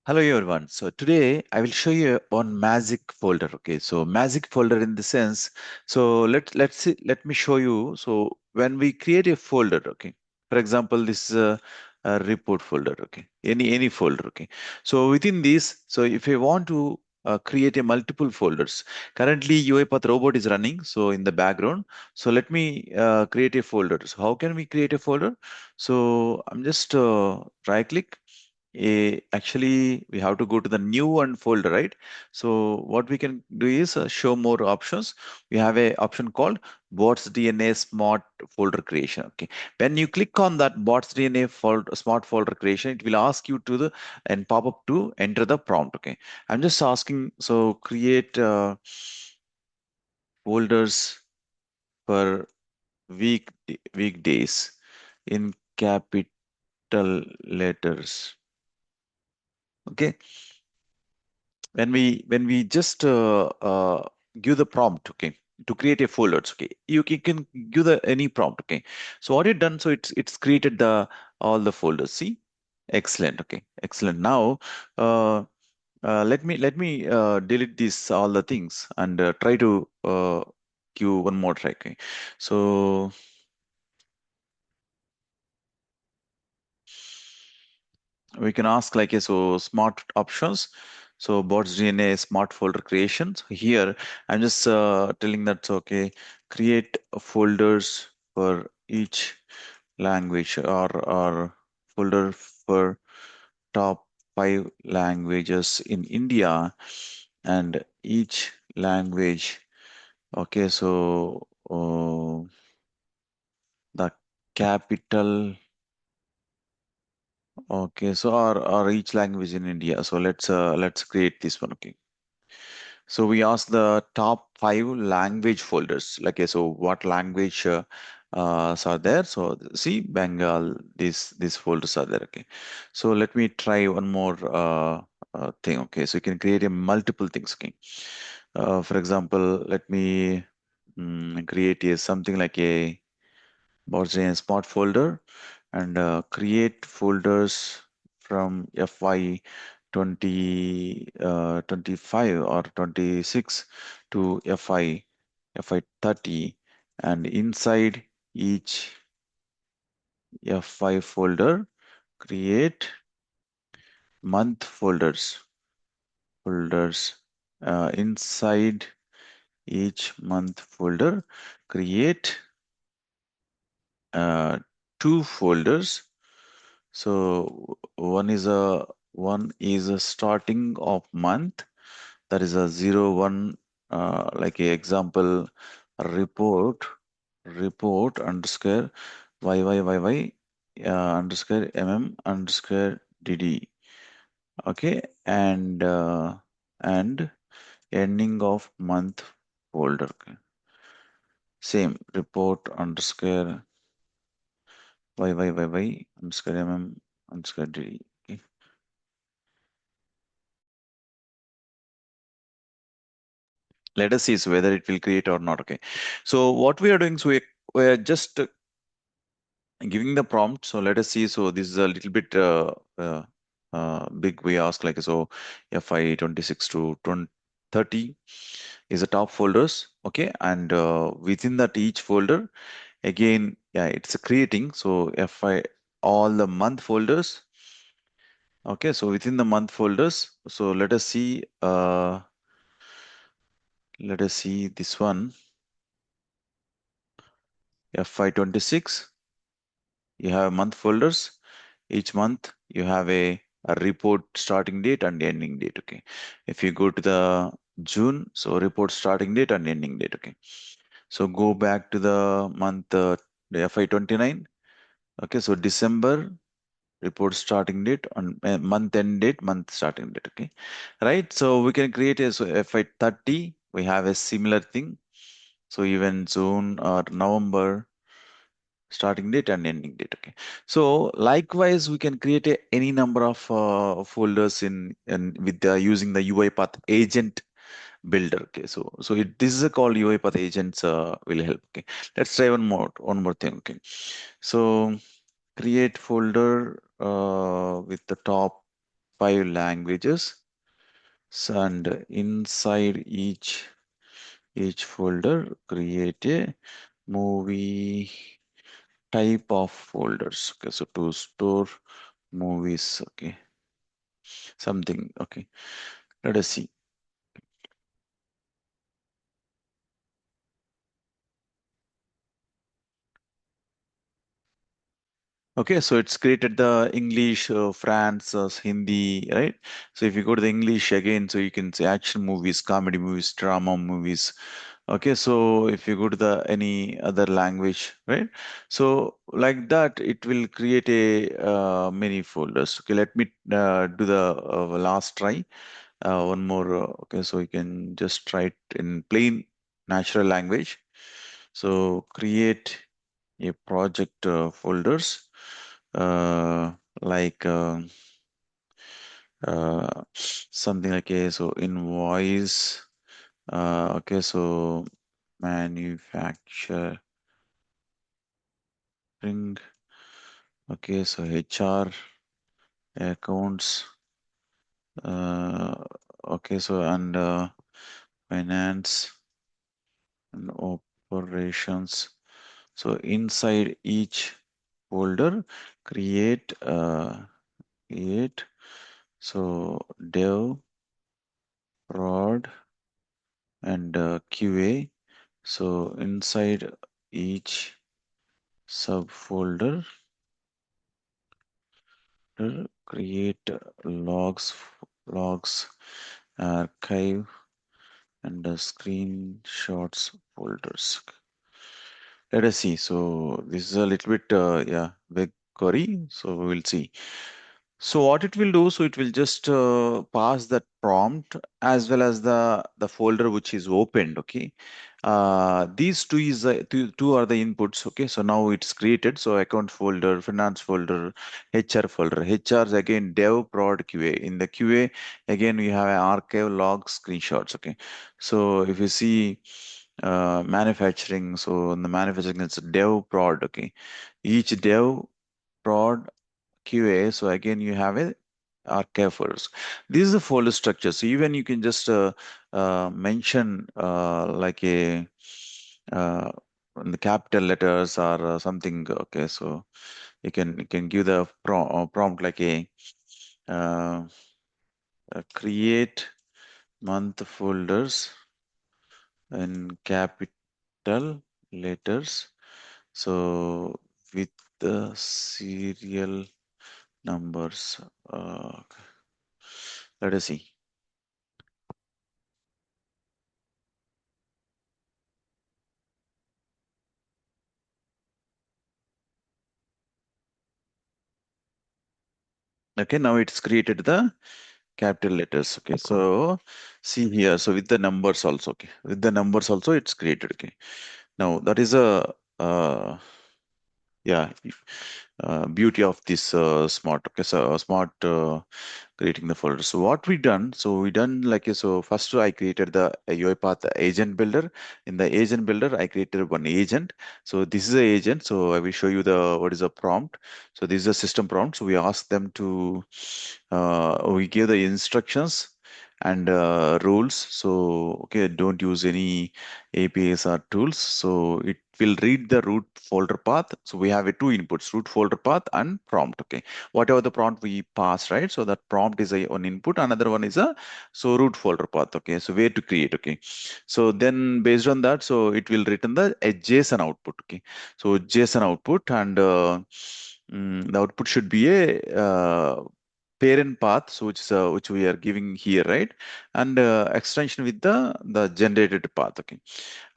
Hello everyone. So today I will show you one magic folder. Okay, so magic folder in the sense. So let me show you. So when we create a folder, okay. For example, this is a report folder. Okay, any folder. Okay. So within this, so if you want to create a multiple folders, currently UiPath Robot is running. So in the background, so let me create a folder. So how can we create a folder? So I'm just right click actually we have to go to the new one folder, right? So what we can do is show more options. We have a option called botsDNA smart folder creation. Okay, when you click on that botsDNA folder, smart folder creation, it will ask you to the and pop up to enter the prompt. Okay, I'm just asking, so create folders for weekdays in capital letters. Okay, when we just give the prompt, okay, to create a folders, okay, you can give the any prompt, okay. So what it done, so it's created the all the folders. See, excellent, okay, excellent. Now let me delete this all the things and try to give one more try. Okay, so we can ask like a so smart options. So bots DNA smart folder creation. So here I'm just telling that, so, okay, create folders for each language, or folder for top 5 languages in India and each language. Okay, so the capital. Okay, so our each language in India. So let's create this one. Okay. So we ask the top 5 language folders. Like, okay, so what language are there? So see, Bengal, these folders are there. Okay. So let me try one more thing. Okay. So you can create a multiple things. Okay. For example, let me create a something like a Bosnian spot folder and create folders from FY 25 or 26 to FY 30, and inside each FY folder create month folders, inside each month folder create uh, 2 folders. So one is a starting of month, that is a 01, like a example report underscore YYYY underscore underscore DD. Okay, and ending of month folder. Okay. Same report underscore YYYY underscore underscore DD. Okay. Let us see so whether it will create or not. Okay, so what we are doing, so we're just giving the prompt. So let us see. So this is a little bit big. We ask like, so FI 26 to 30 is the top folders. Okay, and within that each folder, again, yeah, it's creating. So FI all the month folders. Okay, so within the month folders, so let us see this one, FI 26. You have month folders. Each month you have a report starting date and ending date. Okay. If you go to the June, so report starting date and ending date. Okay. So go back to the month, the FI 29. Okay. So December report starting date on month end date, month starting date. Okay. Right. So we can create a, so FI 30. We have a similar thing. So even June or November starting date and ending date. Okay, so likewise we can create any number of folders in with the using the UiPath agent builder. Okay, this is a called UiPath agents will help. Okay, let's try one more thing. Okay, so create folder with the top 5 languages. And inside each folder, create a movie type of folders. Okay, so to store movies. Okay, something. Okay, let us see. Okay, so it's created the English, France, Hindi, right? So if you go to the English again, so you can say action movies, comedy movies, drama movies. Okay, so if you go to the any other language, right? So like that, it will create a many folders. Okay, let me do the last try. One more. Okay, so you can just try it in plain natural language. So create a project folders like something like a so invoice. Okay, so manufacturing. Okay, so HR accounts. Uh, okay, so and finance and operations. So inside each folder, create create so dev, prod, and QA. So inside each subfolder, create logs, archive, and screenshots folders. Let us see. So this is a little bit, yeah, big query. So we will see. So what it will do, so it will just pass that prompt as well as the folder which is opened. Okay, these two are the inputs. Okay, so now it's created. So account folder, finance folder, HR folder. HR is again dev prod QA. In the QA again we have an archive log screenshots. Okay, so if you see manufacturing, so in the manufacturing it's dev prod. Okay, each dev prod QA. So again, you have a archive folders. This is a folder structure. So even you can just mention like a uh, in the capital letters or something. Okay, so you can give the prompt like uh, create month folders in capital letters. So with the serial numbers. Let us see. Okay, now it's created the capital letters. Okay, so see here. So with the numbers also. Okay, with the numbers also it's created. Okay, now that is a yeah beauty of this smart. Okay, so smart creating the folder. So what we done? So we done like so first I created the UiPath agent builder. In the agent builder, I created one agent. So this is a agent. So I will show you the what is a prompt. So this is a system prompt. So we ask them to we give the instructions and rules. So okay, don't use any APIs or tools. So it will read the root folder path. So we have a two inputs, root folder path and prompt. Okay, whatever the prompt we pass, right? So that prompt is a one input, another one is a so root folder path. Okay, so where to create. Okay, so then based on that, so it will return the a JSON output. Okay, so JSON output and the output should be a parent path, so which we are giving here, right? And extension with the generated path. Okay,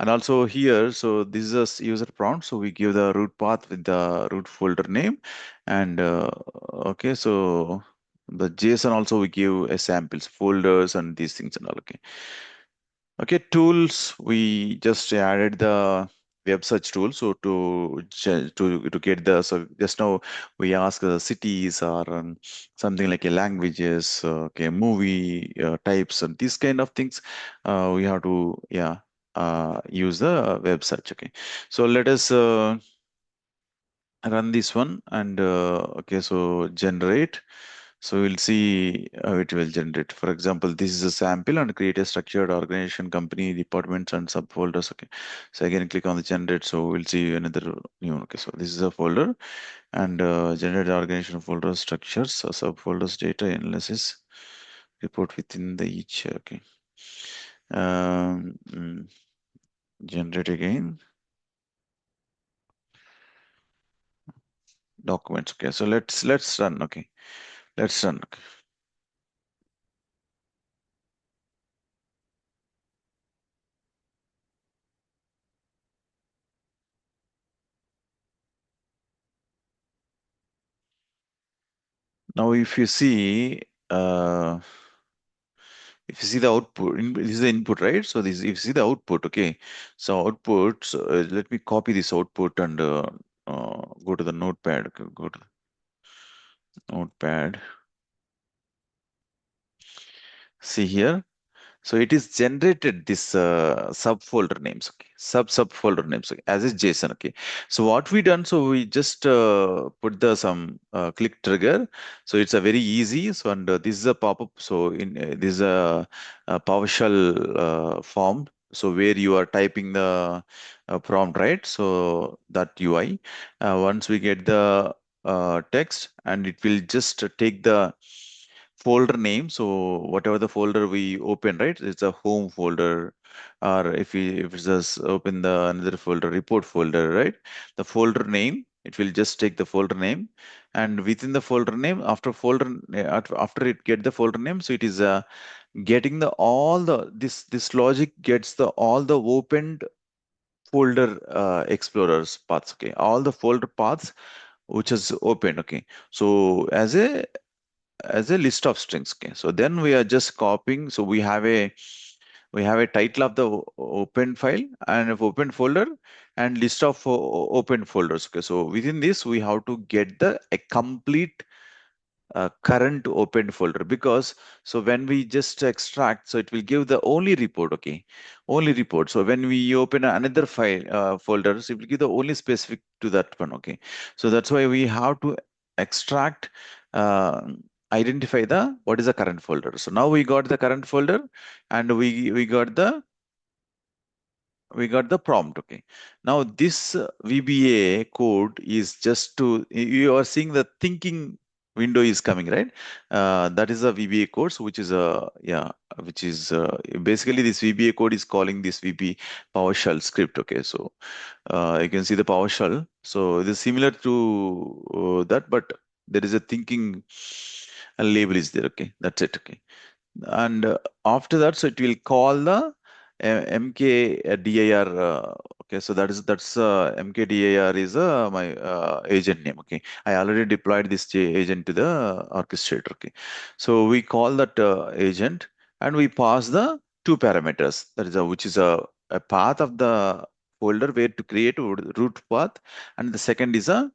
and also here, so this is a user prompt, so we give the root path with the root folder name, and okay, so the JSON also we give a samples folders and these things and all. Okay, okay, tools, we just added the web search tool. So to get the, so just now we ask cities or something like a languages, okay, movie types and these kind of things. We have to, yeah, use the web search. Okay, so let us run this one and okay, so generate. So we'll see how it will generate. For example, this is a sample and create a structured organization, company, departments, and subfolders. Okay. So again, click on the generate. So we'll see another new. Okay. So this is a folder and generate organization folder structures, so subfolders, data analysis, report within the each. Okay. Um, mm, Generate again documents. Okay. So let's run. Okay. Let's run. Okay. Now, if you see the output, this is the input, right? So this, if you see the output, okay. So output, so, let me copy this output and go to the notepad. Okay, go to the notepad. See here. So it is generated this subfolder names, okay, subfolder names, okay, as is JSON, okay. So what we done, so we just put the some click trigger. So it's a very easy. So and this is a pop-up. So in this is a PowerShell form. So where you are typing the prompt, right? So that UI. Once we get the text, and it will just take the folder name. So whatever the folder we open, right? It's a home folder, or if it's just open the another folder, report folder, right? The folder name, it will just take the folder name, and within the folder name, after it get the folder name, so it is getting the all the this logic gets the all the opened folder explorers paths, okay, all the folder paths which is open, okay. So as a list of strings, okay. So then we are just copying. So we have a title of the open file and of open folder and list of open folders, okay. So within this we have to get the a complete current open folder, because so when we just extract, so it will give the only report, okay, only report. So when we open another file folders, it will give the only specific to that one, okay. So that's why we have to extract, uh, identify the what is the current folder. So now we got the current folder, and we got the prompt, okay. Now this VBA code is just to, you are seeing the thinking window is coming, right? That is a VBA code, so which is a, yeah, which is basically this VBA code is calling this VB PowerShell script, okay. So you can see the PowerShell. So it is similar to that, but there is a thinking label is there, okay. That's it, okay. And after that, so it will call the mkdir. Okay, so that's mkdir is my agent name, okay. I already deployed this agent to the orchestrator, okay. So we call that agent, and we pass the two parameters, that is which is a path of the folder where to create a root path, and the second is a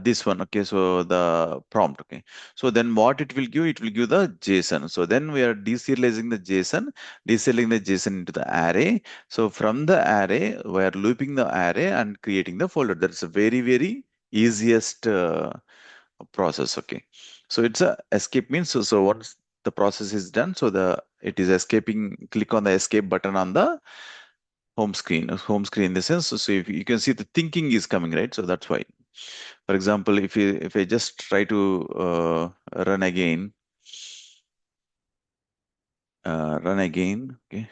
this one, okay. So the prompt, okay. So then what it will give the JSON. So then we are deserializing the JSON, deserializing the JSON into the array. So from the array, we are looping the array and creating the folder. That's a very, very easiest process. Okay. So it's a escape means, so once the process is done, so it is escaping, click on the escape button on the home screen in the sense. So if you can see the thinking is coming, right? So that's why. For example, if I just try to run again, okay,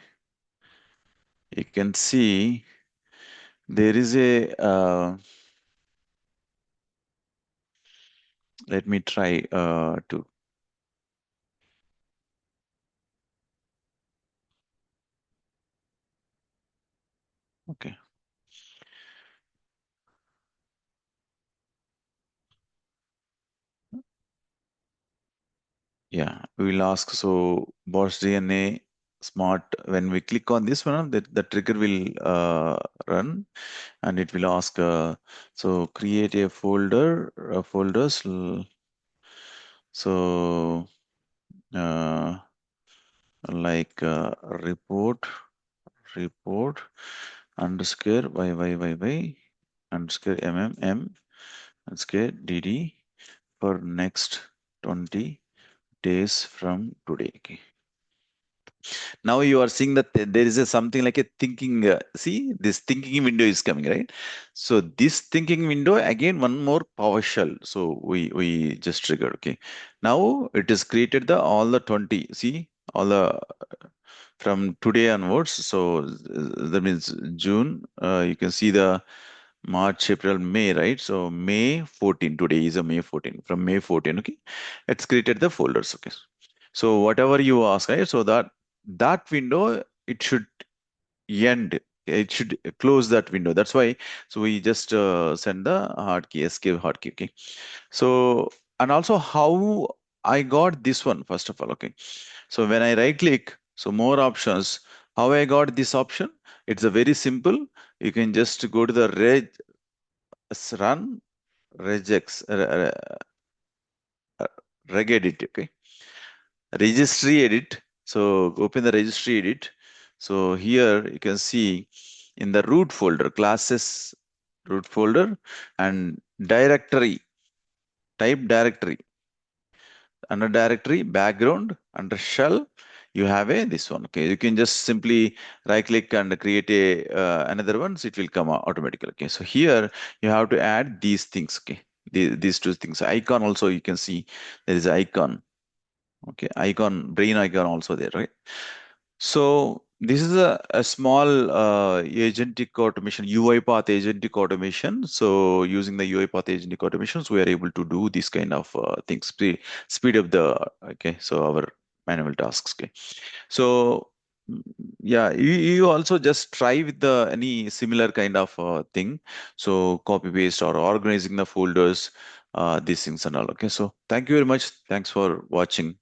you can see there is a, let me try to, okay, yeah, we will ask. So botsDNA smart, when we click on this one, the trigger will run, and it will ask, so create a folders. So uh, like report underscore y underscore mm underscore dd for next 20 days from today. Okay. Now you are seeing that there is a something like a thinking. See, this thinking window is coming, right? So this thinking window again one more PowerShell. So we just triggered. Okay. Now it is created the all the 20. See all the from today onwards. So that means June. You can see the March, April, May, right? So May 14, today is a May 14. From May 14, okay, it's created the folders, okay. So whatever you ask, right? So that window, it should end. It should close that window. That's why. So we just send the hard key, escape hard key, okay. So and also how I got this one first of all, okay. So when I right click, so more options. How I got this option? It's a very simple. You can just go to the run regex reg edit, okay, registry edit. So open the registry edit. So here you can see in the root folder, classes root folder and directory, type directory, under directory background under shell you have a this one, okay. You can just simply right click and create a another one, so it will come automatically, okay. So here you have to add these things, okay. These two things, icon also you can see there is icon, okay, icon, brain icon also there, right? So this is a small agentic automation, UiPath agentic automation. So using the UiPath agentic automations, we are able to do this kind of things, speed up the, okay, so our manual tasks. Okay. So yeah, you also just try with the any similar kind of thing. So copy paste or organizing the folders, these things and all. Okay. So thank you very much. Thanks for watching.